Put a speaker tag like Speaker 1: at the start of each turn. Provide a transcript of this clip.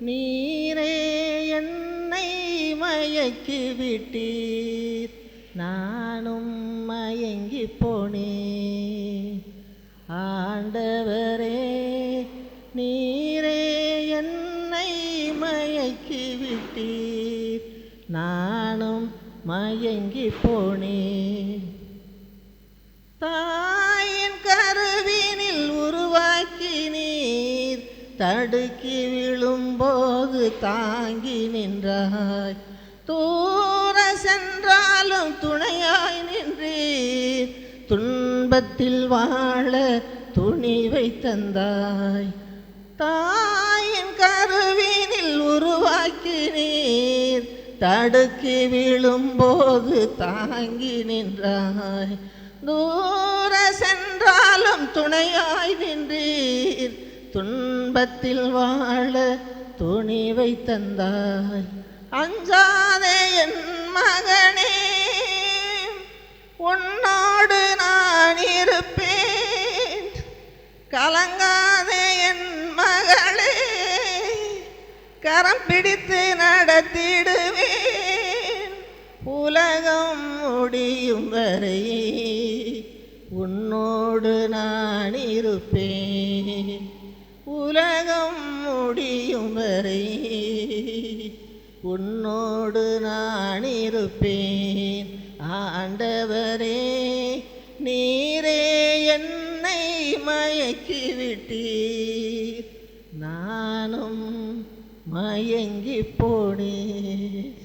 Speaker 1: நீரே என்னை மயக்கி விட்டீர், நானும் மயங்கி போனேன். ஆண்டவரே நீரே என்னை மயக்கி விட்டீர், நானும் மயங்கி போனேன். தாயின் கருவினில் உருவாக்கி நீர், தடுக்கி விழும்போது தாங்கி நின்றாய். தூர சென்றாலும் துணையாய் நின்றீர், துன்பத்தில் வாழ துணிவை தந்தாய். தாயின் கருவினில் உருவாக்கி நீர், தடுக்கி விழும்போது தாங்கி நின்றாய். தூர சென்றாலும் துணையாய் நின்றீர், துன்பத்தில் வாழ துணிவை தந்தாய். அஞ்சாதே என் மகனே, உன்னோடு நான் இருப்பேன். கலங்காதே என் மகளே, கரம் பிடித்து நடத்திடுவேன். உலகம் முடியும் வரை உன்னோடு நான் இருப்பேன். உலகம் முடியும் வரை உன்னோடு நான் இருப்பேன். ஆண்டவரே நீரே என்னை மயக்கி விட்டீர், நானும் மயங்கி போனேன்.